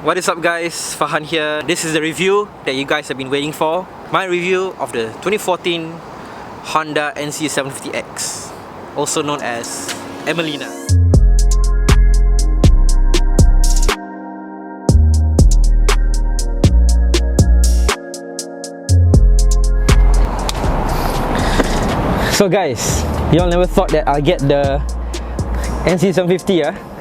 What is up guys, Fahan here. This is the review that you guys have been waiting for. My review of the 2014 Honda NC750X, also known as Amelina. So guys, y'all never thought that I'll get the NC750,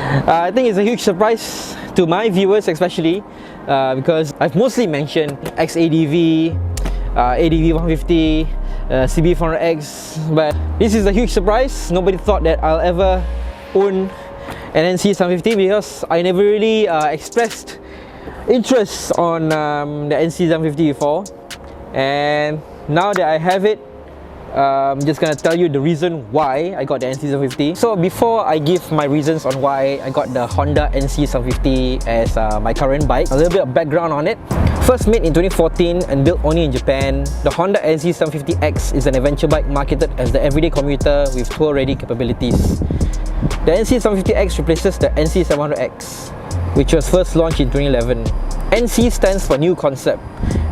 I think it's a huge surprise to my viewers especially, because I've mostly mentioned XADV, ADV 150, CB400X, but this is a huge surprise. Nobody thought that I'll ever own an NC750 because I never really expressed interest on the NC750 before, and now that I have it, I'm just gonna tell you the reason why I got the NC750. So before I give my reasons on why I got the Honda NC750 as my current bike, a little bit of background on it. First made in 2014 and built only in Japan, the Honda NC750X is an adventure bike marketed as the everyday commuter with tour-ready capabilities. The NC750X replaces the NC700X, which was first launched in 2011. NC stands for New Concept,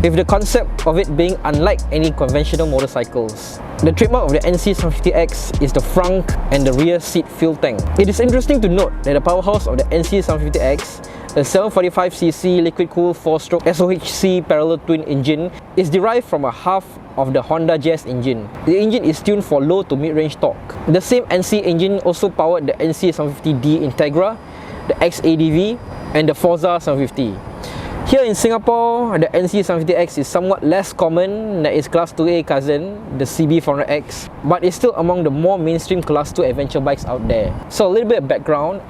with the concept of it being unlike any conventional motorcycles. The trademark of the NC750X is the front and the rear seat fuel tank. It is interesting to note that the powerhouse of the NC750X, a 745cc liquid-cooled 4-stroke SOHC parallel twin engine, is derived from a half of the Honda Jazz engine. The engine is tuned for low to mid-range torque. The same NC engine also powered the NC750D Integra, the XADV, and the Forza 750. Here in Singapore, the NC750X is somewhat less common than its Class 2A cousin, the CB400X, but is still among the more mainstream Class 2 adventure bikes out there. So a little bit of background,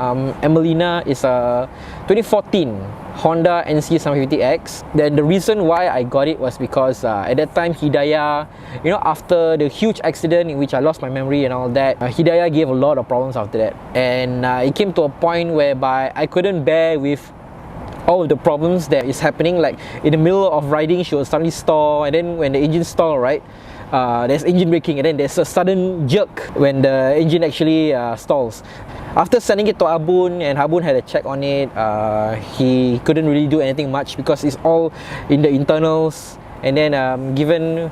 Amelina is a 2014 Honda NC750X. Then the reason why I got it was because at that time Hidayah, after the huge accident in which I lost my memory and all that, Hidayah gave a lot of problems after that. And it came to a point whereby I couldn't bear with all of the problems that is happening. Like in the middle of riding, she will suddenly stall, and then when the engine stall, right, there's engine braking, and then there's a sudden jerk when the engine actually stalls. After sending it to Abun, and Abun had a check on it, he couldn't really do anything much because it's all in the internals. And then given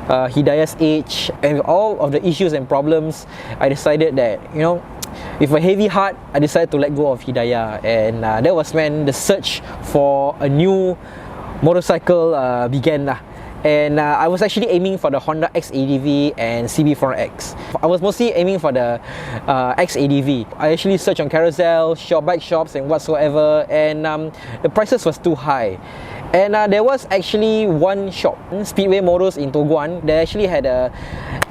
Hidayah's age and all of the issues and problems, I decided that, with a heavy heart, I decided to let go of Hidayah, and that was when the search for a new motorcycle began. And I was actually aiming for the Honda XADV and CB400X. I was mostly aiming for the XADV. I actually searched on Carousel, bike shops and whatsoever, and the prices was too high. And there was actually one shop, Speedway Motors in Toguan, that actually had a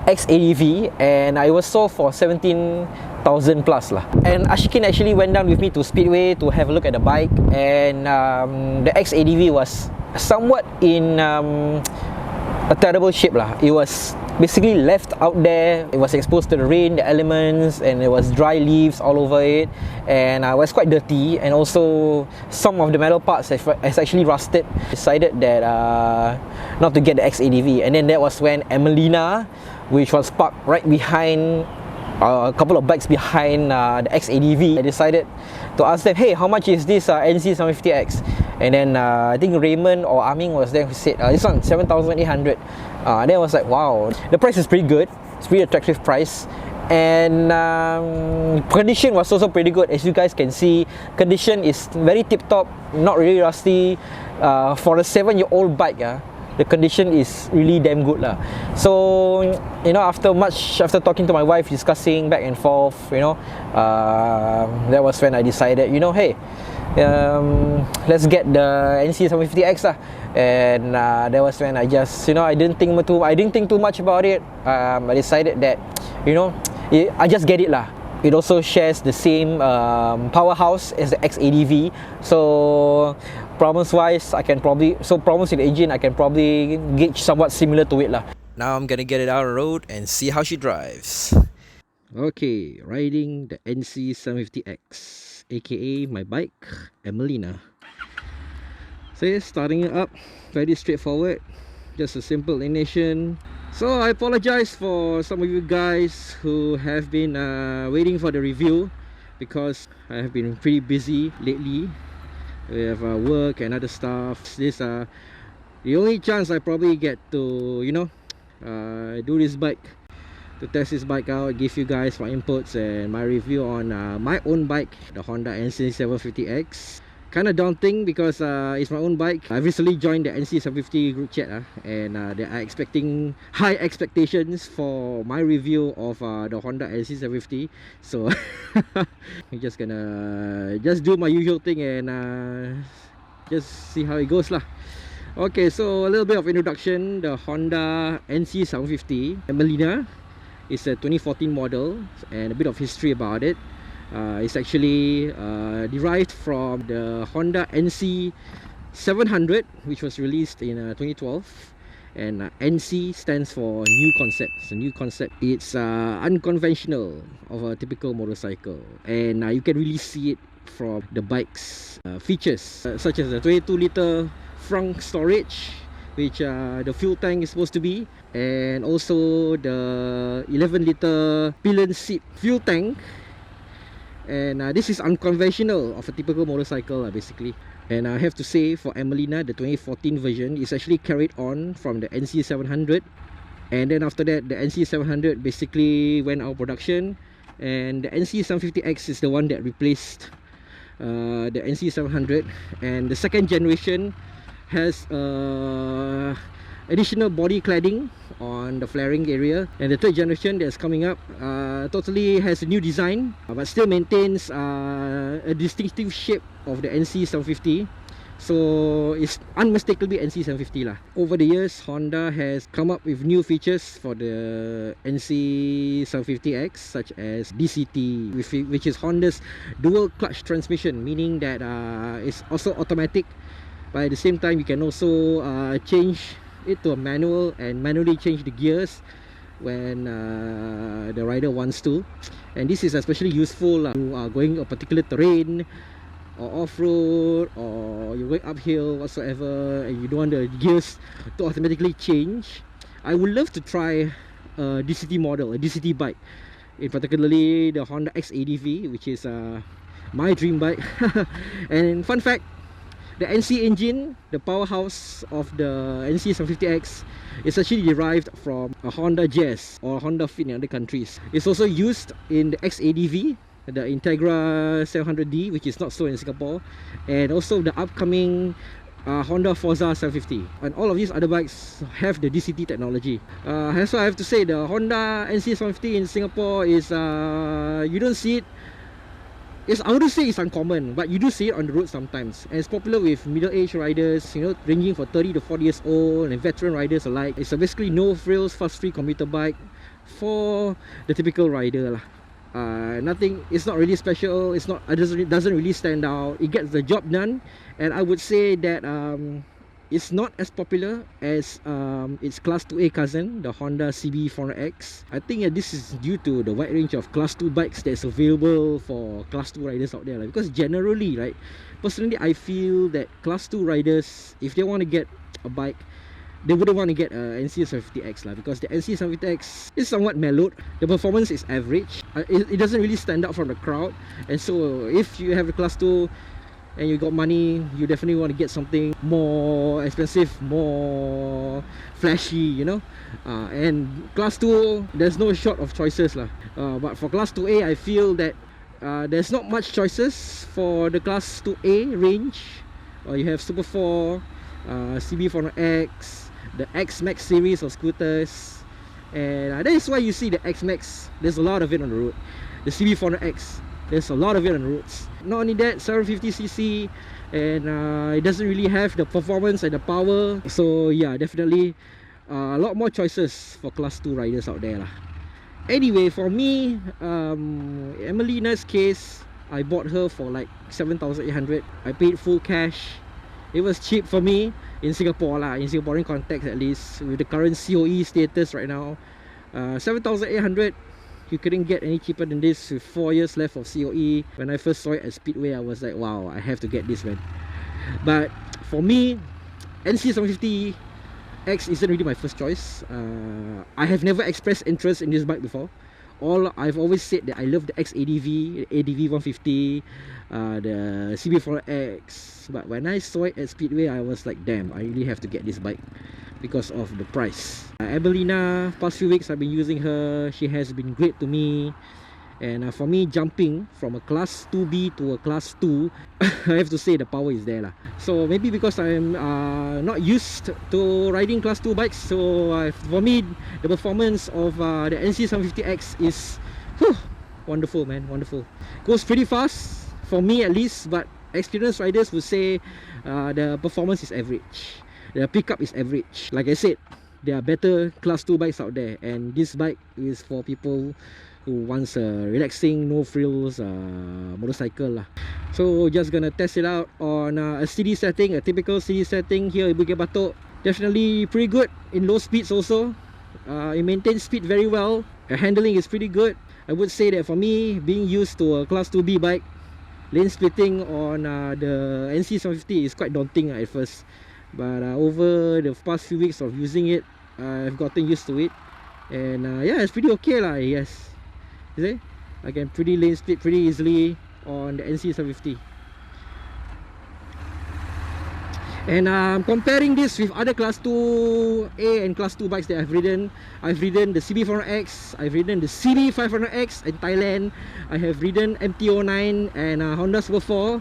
XADV, and I was sold for 17,000 plus lah. And Ashikin actually went down with me to Speedway to have a look at the bike, and the XADV was somewhat in a terrible shape lah. It was basically left out there. It was exposed to the rain, the elements, and it was dry leaves all over it, and it was quite dirty, and also some of the metal parts has actually rusted. Decided that not to get the XADV, and then that was when Amelina, which was parked right behind a couple of bikes behind the XADV, I decided to ask them, hey, how much is this NC750X? And then I think Raymond or Aming was there who said, this one 7,800. Then I was like, wow, the price is pretty good. It's pretty attractive price, and condition was also pretty good. As you guys can see, condition is very tip-top, not really rusty. For a 7-year-old bike, the condition is really damn good lah. So after talking to my wife, discussing back and forth, that was when I decided, hey, let's get the NC750X lah. And that was when I just, I didn't think too much about it. I decided that, I just get it lah. It also shares the same powerhouse as the XADV, so problems wise, problems in the engine, I can probably gauge somewhat similar to it lah. Now I'm gonna get it out on the road and see how she drives. Okay, riding the NC750X, aka my bike, Amelina. So yeah, starting it up, very straightforward, just a simple ignition. So I apologize for some of you guys who have been waiting for the review, because I have been pretty busy lately We have work and other stuff. This the only chance I probably get to, you know, do this bike, to test this bike out, give you guys my inputs and my review on my own bike, the Honda NC750X. Kind of daunting because it's my own bike. I've recently joined the NC750 group chat, and they are expecting high expectations for my review of the Honda NC750. So I'm just gonna do my usual thing and just see how it goes lah. Okay, so a little bit of introduction. The Honda NC750 Amelina is a 2014 model, and a bit of history about it. It's actually derived from the Honda NC700, which was released in 2012. And NC stands for new concept. It's a new concept. It's unconventional of a typical motorcycle, and you can really see it from the bike's features, such as the 22-liter front storage, which the fuel tank is supposed to be, and also the 11-liter pillion seat fuel tank. And this is unconventional of a typical motorcycle basically. And I have to say, for Amelina, the 2014 version is actually carried on from the NC700, and then after that the NC700 basically went out of production, and the NC750X is the one that replaced the NC700. And the second generation has additional body cladding on the flaring area, and the third generation that's coming up totally has a new design, but still maintains a distinctive shape of the NC750. So it's unmistakably NC750 lah. Over the years, Honda has come up with new features for the NC750X, such as DCT, which is Honda's dual clutch transmission, meaning that it's also automatic, but at the same time you can also change it to a manual and manually change the gears when the rider wants to. And this is especially useful if you are going a particular terrain or off-road, or you're going uphill whatsoever, and you don't want the gears to automatically change. I would love to try a DCT model, a DCT bike, in particularly the Honda XADV, which is my dream bike. And fun fact, the NC engine, the powerhouse of the NC750X, is actually derived from a Honda Jazz or Honda Fit in other countries. It's also used in the XADV, the Integra 700D, which is not so in Singapore, and also the upcoming Honda Forza 750. And all of these other bikes have the DCT technology. So I have to say, the Honda NC750 in Singapore is, you don't see it. I wouldn't say it's uncommon, but you do see it on the road sometimes. And it's popular with middle-aged riders, you know, ranging from 30 to 40 years old, and veteran riders alike. It's a basically no frills, fuss-free commuter bike for the typical rider lah. Nothing, it's not really special. It doesn't really stand out. It gets the job done, and I would say that it's not as popular as its Class 2A cousin, the Honda CB400X. I think this is due to the wide range of Class 2 bikes that's available for Class 2 riders out there. Because generally, right, personally, I feel that Class 2 riders, if they want to get a bike, they wouldn't want to get a NC750X lah, because the NC750X is somewhat mellowed. The performance is average. It doesn't really stand out from the crowd. And so if you have a Class 2 and you got money, you definitely want to get something more expensive, more flashy, you know. And Class 2, there's no short of choices lah. But for Class 2A, I feel that there's not much choices for the Class 2A range. You have Super 4, CB400X, the X Max series of scooters, and that is why you see the X Max. There's a lot of it on the road. The CB400X, there's a lot of it on the roads. Not only that, 750cc, and it doesn't really have the performance and the power. So yeah, definitely a lot more choices for Class 2 riders out there lah. Anyway, for me, Amelina's case, I bought her for like 7,800. I paid full cash. It was cheap for me in Singapore lah, in Singaporean context at least, with the current COE status right now. 7,800, you couldn't get any cheaper than this with 4 years left of COE. When I first saw it at Speedway, I was like, wow, I have to get this, man. But for me, NC750X isn't really my first choice. I have never expressed interest in this bike before. I've always said that I love the XADV, ADV 150, the CB4X. But when I saw it at Speedway, I was like, damn, I really have to get this bike because of the price. Amelina, past few weeks I've been using her. She has been great to me. And for me, jumping from a class 2B to a class 2, I have to say the power is there lah. So maybe because I'm not used to riding class 2 bikes, so for me the performance of the NC750X is wonderful, man, wonderful. Goes pretty fast for me at least, but experienced riders would say the performance is average, the pickup is average. Like I said, there are better class 2 bikes out there, and this bike is for people who wants a relaxing, no frills motorcycle lah. So just gonna test it out on a city setting, a typical city setting here in Bukit Batok. Definitely pretty good in low speeds also. It maintains speed very well. The handling is pretty good. I would say that for me, being used to a class 2B bike, lane splitting on the NC750 is quite daunting at first. But over the past few weeks of using it, I've gotten used to it. And yeah, it's pretty okay lah, yes. You see? I can pretty lane split pretty easily on the NC750. And comparing this with other class 2A and class 2 bikes that I've ridden the CB400X, I've ridden the CB500X in Thailand, I have ridden MT-09 and Honda Super 4.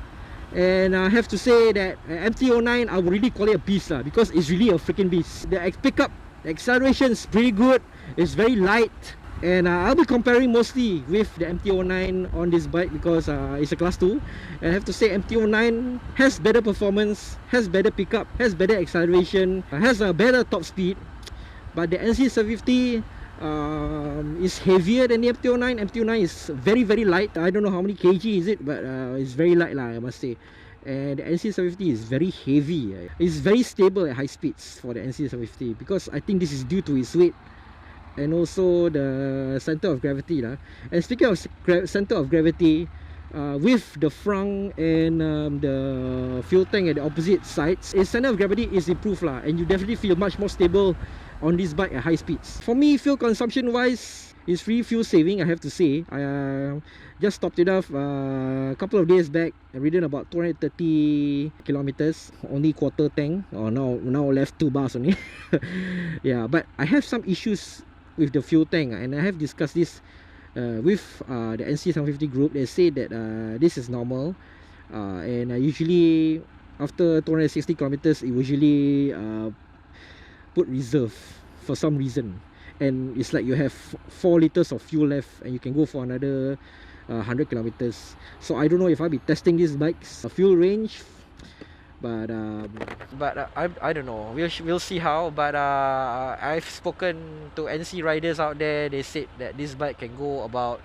And I have to say that MT-09, I would really call it a beast lah, because it's really a freaking beast. The pickup, the acceleration is pretty good, it's very light. And I'll be comparing mostly with the MT-09 on this bike because it's a class 2. And I have to say MT-09 has better performance, has better pickup, has better acceleration, has a better top speed. But the NC750 is heavier than the MT-09. MT-09 is very, very light. I don't know how many kg is it, but it's very light lah, I must say. And the NC750 is very heavy. It's very stable at high speeds for the NC750 because I think this is due to its weight and also the center of gravity lah. And speaking of center of gravity, with the frunk and the fuel tank at the opposite sides, its center of gravity is improved lah, and you definitely feel much more stable on this bike at high speeds. For me, fuel consumption wise, it's free fuel saving, I have to say. I just topped it off a couple of days back. I've ridden about 230 kilometers, only quarter tank, or now left 2 bars only. Yeah, but I have some issues with the fuel tank, and I have discussed this with the NC750 group. They say that this is normal, and usually after 260 kilometers it usually put reserve for some reason, and it's like you have 4 liters of fuel left and you can go for another 100 kilometers. So I don't know if I'll be testing this bike's fuel range, but I don't know, we'll see how. But I've spoken to NC riders out there. They said that this bike can go about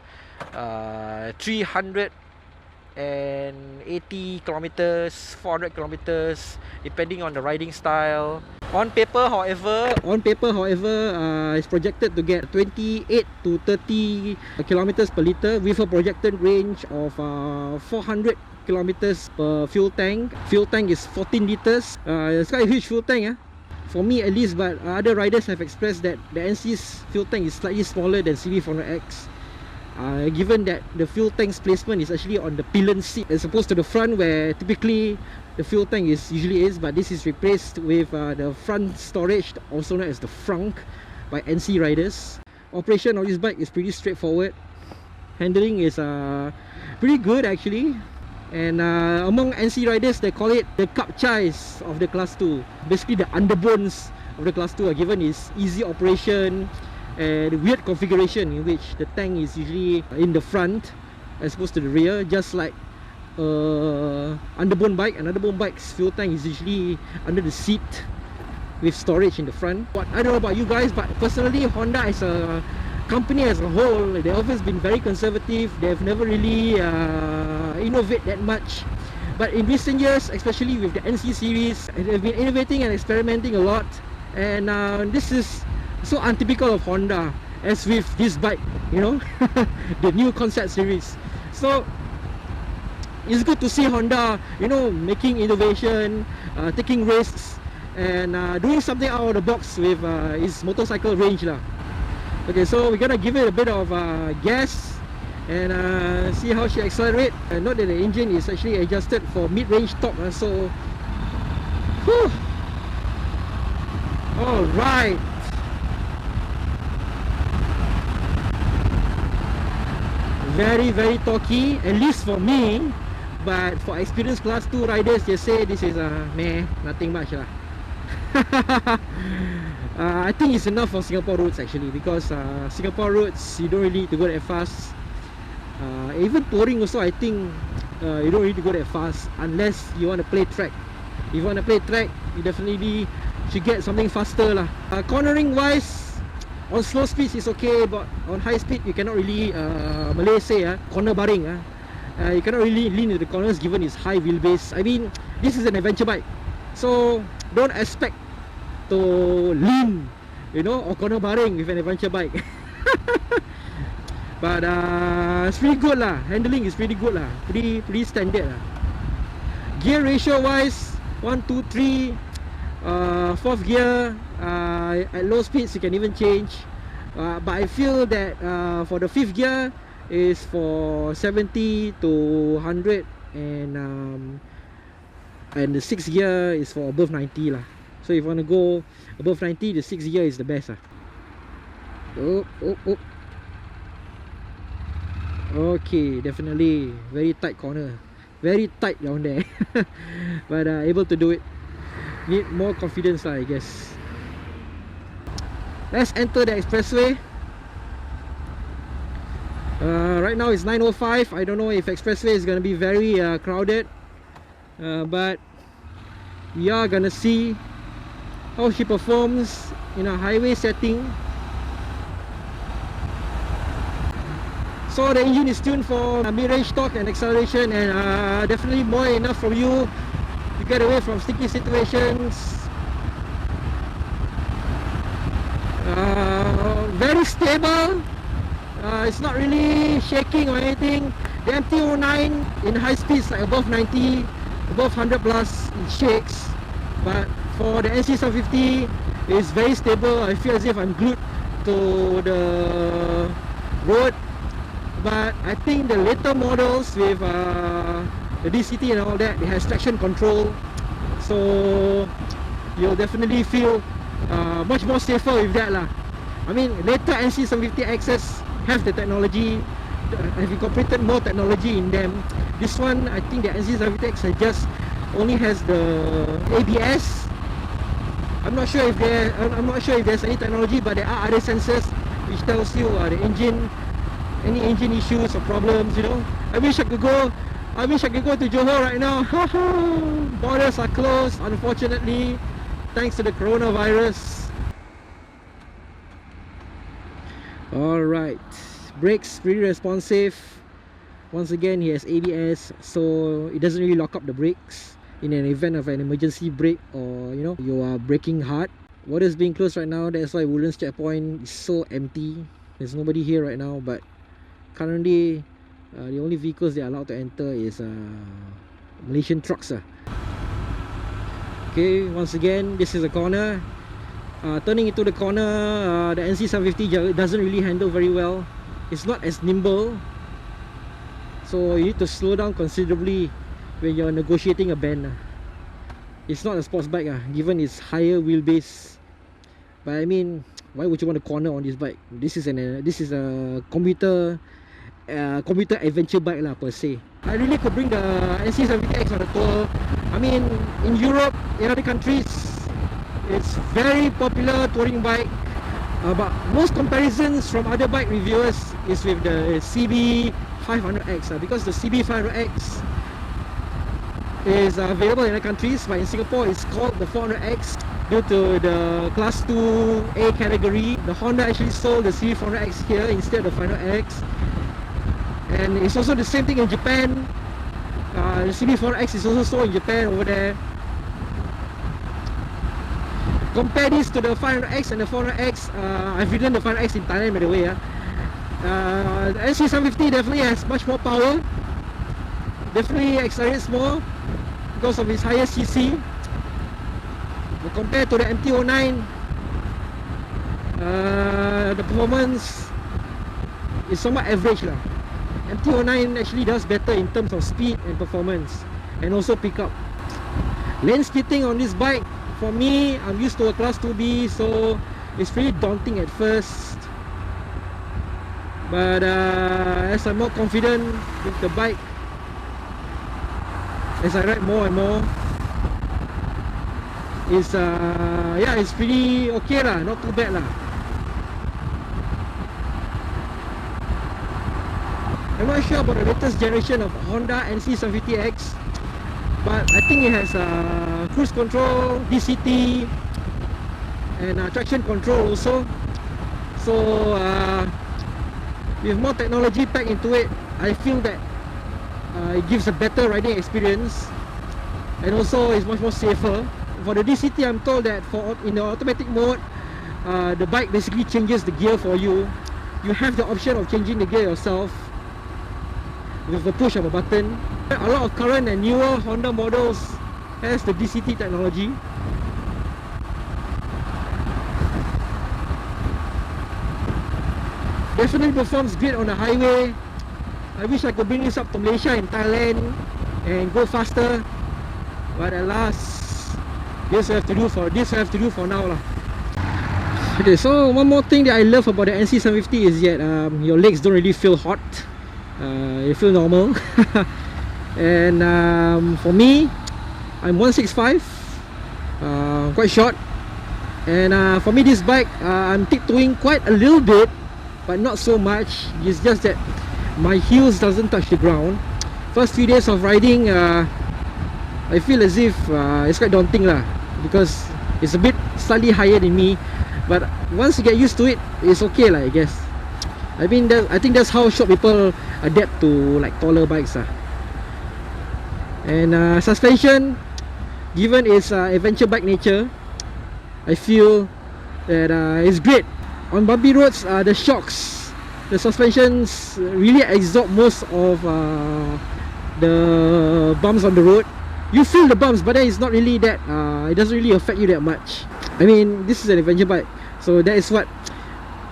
380 kilometers, 400 kilometers, depending on the riding style. On paper, however, it's projected to get 28 to 30 kilometers per liter with a projected range of 400 kilometers per fuel tank. Fuel tank is 14 liters. It's quite a huge fuel tank, for me at least, but other riders have expressed that the NC's fuel tank is slightly smaller than CB400X. Given that the fuel tank's placement is actually on the pillion seat as opposed to the front, where typically the fuel tank usually is, but this is replaced with the front storage, also known as the frunk, by NC riders. Operation of this bike is pretty straightforward. Handling is pretty good actually, and among NC riders they call it the kapchais of the class 2. Basically the underbones of the class 2 are given is easy operation and weird configuration in which the tank is usually in the front as opposed to the rear, just like underbone bike. An underbone bike's fuel tank is usually under the seat with storage in the front. But I don't know about you guys, but personally Honda as a company as a whole, they've always been very conservative. They've never really innovate that much. But in recent years, especially with the NC series, they've been innovating and experimenting a lot. And this is so untypical of Honda, as with this bike, you know, the new concept series. So it's good to see Honda, you know, making innovation, taking risks, and doing something out of the box with its motorcycle range lah. Okay, so we're gonna give it a bit of gas and see how she accelerates. Note that the engine is actually adjusted for mid-range torque, so whew. All right. Very, very torquey, at least for me. But for experienced class 2 riders, they say this is meh, nothing much lah. I think it's enough for Singapore roads actually, because Singapore roads you don't really need to go that fast. Even touring also, I think you don't need to go that fast unless you want to play track. If you want to play track, you definitely should get something faster lah. Cornering wise, on slow speeds is okay, but on high speed you cannot really Malay say corner baring. You cannot really lean into the corners given its high wheelbase. I mean, this is an adventure bike, so don't expect to lean, you know, or corner baring with an adventure bike. But it's pretty good lah. Handling is pretty good lah. Pretty standard lah. Gear ratio wise, 1, 2, 3. Fourth gear, at low speeds you can even change. But I feel that for the fifth gear is for 70 to 100, and the sixth gear is for above 90 lah. So if you want to go above 90, the sixth gear is the best lah. Oh. Okay, definitely very tight corner, very tight down there. But able to do it. Need more confidence lah, I guess. Let's enter the expressway. Right now it's 9:05. I don't know if expressway is gonna be very crowded, but we are gonna see how she performs in a highway setting. So the engine is tuned for mid-range torque and acceleration, and definitely more enough from you to get away from sticky situations. Very stable. It's not really shaking or anything. The MT-09 in high speeds like above 90, above 100 plus, it shakes. But for the NC750, it's very stable. I feel as if I'm glued to the road. But I think the later models with the DCT and all that, it has traction control, so you'll definitely feel much more safer with that lah. I mean, later NC750Xs have the technology, have incorporated more technology in them. This one, I think the NC750X only has the ABS. I'm not sure if there's any technology, but there are other sensors which tells you the engine, any engine issues or problems, you know. I wish I could go to Johor right now. Borders are closed, unfortunately, thanks to the coronavirus. Alright, brakes pretty responsive. Once again, he has ABS, so it doesn't really lock up the brakes in an event of an emergency brake, or you know, you are braking hard. Water is being closed right now, that's why Woodlands checkpoint is so empty. There's nobody here right now, but currently the only vehicles they are allowed to enter is Malaysian trucks. Okay, once again, this is a corner. Turning into the corner, the NC750 doesn't really handle very well. It's not as nimble, so you need to slow down considerably when you're negotiating a bend. It's not a sports bike given its higher wheelbase. But I mean, why would you want to corner on this bike? This is a commuter adventure bike lah per se. I really could bring the NC750X on a tour. I mean, in Europe, in other countries, it's very popular touring bike. But most comparisons from other bike reviewers is with the CB500X, because the CB500X is available in other countries, but in Singapore it's called the 400X due to the class 2A category. The Honda actually sold the CB400X here instead of 500X, and it's also the same thing in Japan. The CB400X is also sold in Japan over there. Compare this to the 500X and the 400X. I've ridden the 500X in Thailand, by the way. The NC750 definitely has much more power, definitely accelerates more because of its higher CC. But compared to the MT-09, The performance is somewhat average lah. MT-09 actually does better in terms of speed and performance, and also pickup. Lane splitting on this bike, for me, I'm used to a class 2B, so it's pretty daunting at first. But as I'm more confident with the bike, as I ride more and more, it's yeah, it's pretty okay lah, not too bad lah. I'm not sure about the latest generation of Honda NC750X, but I think it has cruise control, DCT, and traction control also. So with more technology packed into it, I feel that it gives a better riding experience, and also it's much more safer. For the DCT, I'm told that in the automatic mode, the bike basically changes the gear for you. You have the option of changing the gear yourself with the push of a button. A lot of current and newer Honda models has the DCT technology. Definitely performs great on the highway. I wish I could bring this up to Malaysia and Thailand and go faster, but alas, this will have to do for now lah. Okay, so one more thing that I love about the NC750 is that your legs don't really feel hot. You feel normal. And for me, I'm 165, quite short, and for me this bike, I'm tiptoeing quite a little bit, but not so much. It's just that my heels doesn't touch the ground. First few days of riding, I feel as if it's quite daunting lah, because it's a bit slightly higher than me. But once you get used to it, it's okay lah, I guess. I mean, I think that's how short people adapt to like taller bikes lah. And suspension, given its adventure bike nature, I feel that it's great. On bumpy roads, the shocks, the suspensions really absorb most of the bumps on the road. You feel the bumps, but then it's not really that, it doesn't really affect you that much. I mean, this is an adventure bike, so that is what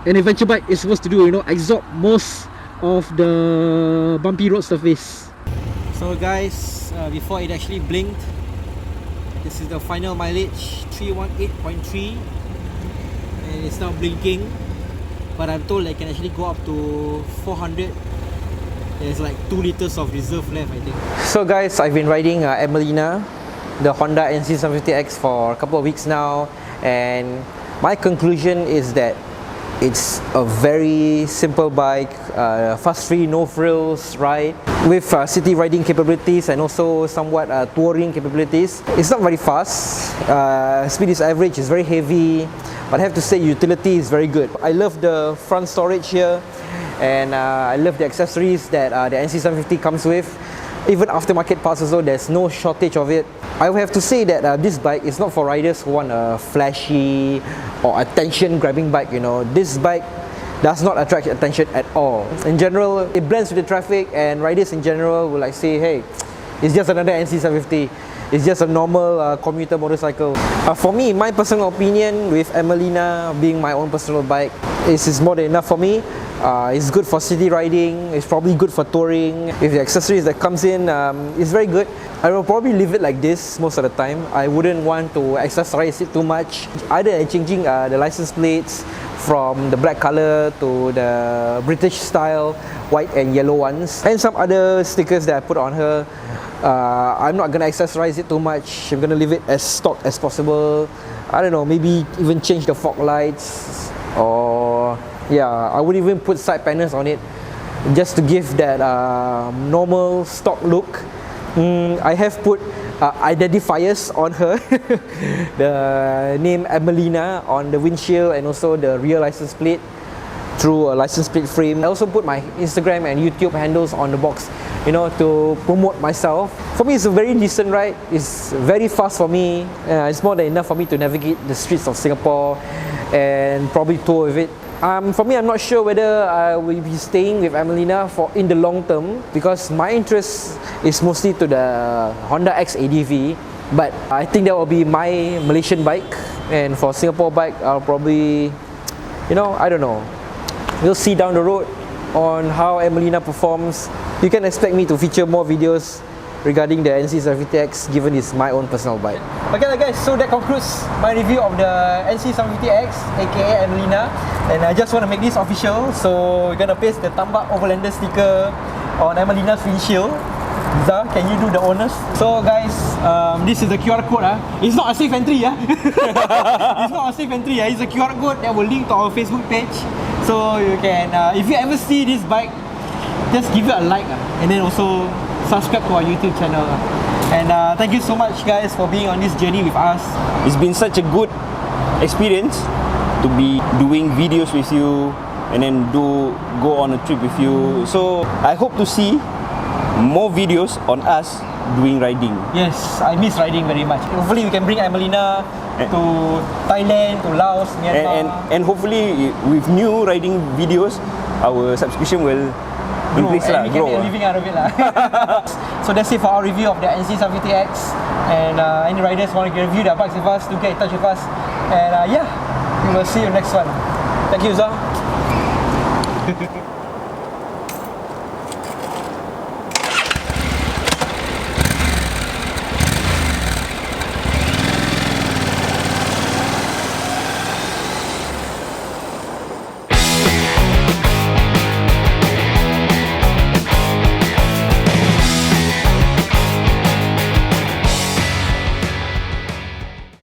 an adventure bike is supposed to do, you know, absorb most of the bumpy road surface. So guys, before it actually blinked, this is the final mileage, 318.3, and it's now blinking, but I'm told I can actually go up to 400. There's like 2 liters of reserve left, I think. So guys, I've been riding Amelina, the Honda NC750X, for a couple of weeks now, and my conclusion is that it's a very simple bike, fuss-free, no frills ride with city riding capabilities and also somewhat touring capabilities. It's not very fast, speed is average, it's very heavy, but I have to say utility is very good. I love the front storage here, and I love the accessories that the NC750 comes with. Even aftermarket parts also, there's no shortage of it. I would have to say that this bike is not for riders who want a flashy or attention-grabbing bike, you know. This bike does not attract attention at all. In general, it blends with the traffic, and riders in general will like say, hey, it's just another NC750. It's just a normal commuter motorcycle. For me, my personal opinion, with Amelina being my own personal bike, is more than enough for me. It's good for city riding, it's probably good for touring. With the accessories that comes in, it's very good. I will probably leave it like this most of the time. I wouldn't want to accessorize it too much. Either changing the license plates from the black color to the British style white and yellow ones, and some other stickers that I put on her. I'm not gonna accessorize it too much. I'm gonna leave it as stock as possible. I don't know, maybe even change the fog lights, or yeah, I would even put side panels on it just to give that normal stock look. I have put identifiers on her, the name Amelina on the windshield and also the rear license plate through a license plate frame. I also put my Instagram and YouTube handles on the box, you know, to promote myself. For me, it's a very decent ride. It's very fast for me. It's more than enough for me to navigate the streets of Singapore and probably tour with it. For me, I'm not sure whether I will be staying with Amelina in the long term, because my interest is mostly to the Honda X ADV. But I think that will be my Malaysian bike, and for Singapore bike, I'll probably you know, I don't know. We'll see down the road on how Amelina performs. You can expect me to feature more videos regarding the NC750X, given it's my own personal bike. Okay guys, so that concludes my review of the NC750X, aka Amelina. And I just want to make this official, so we're gonna paste the Tambak Overlander sticker on Amelina's windshield. Zah, can you do the honors? So guys, this is the QR code. It's not a safe entry. It's not a safe entry. It's a QR code that will link to our Facebook page. So you can, if you ever see this bike, just give it a like and then also subscribe to our YouTube channel. And thank you so much guys for being on this journey with us. It's been such a good experience to be doing videos with you and then go on a trip with you. So I hope to see more videos on us doing riding. Yes, I miss riding very much. Hopefully we can bring Amelina to Thailand, to Laos, Myanmar. And hopefully with new riding videos, our subscription will increase and we can make a living out of it So that's it for our review of the NC750X. And any riders want to review their bikes with us, do get in touch with us. And yeah, we will see you next one. Thank you, Zah.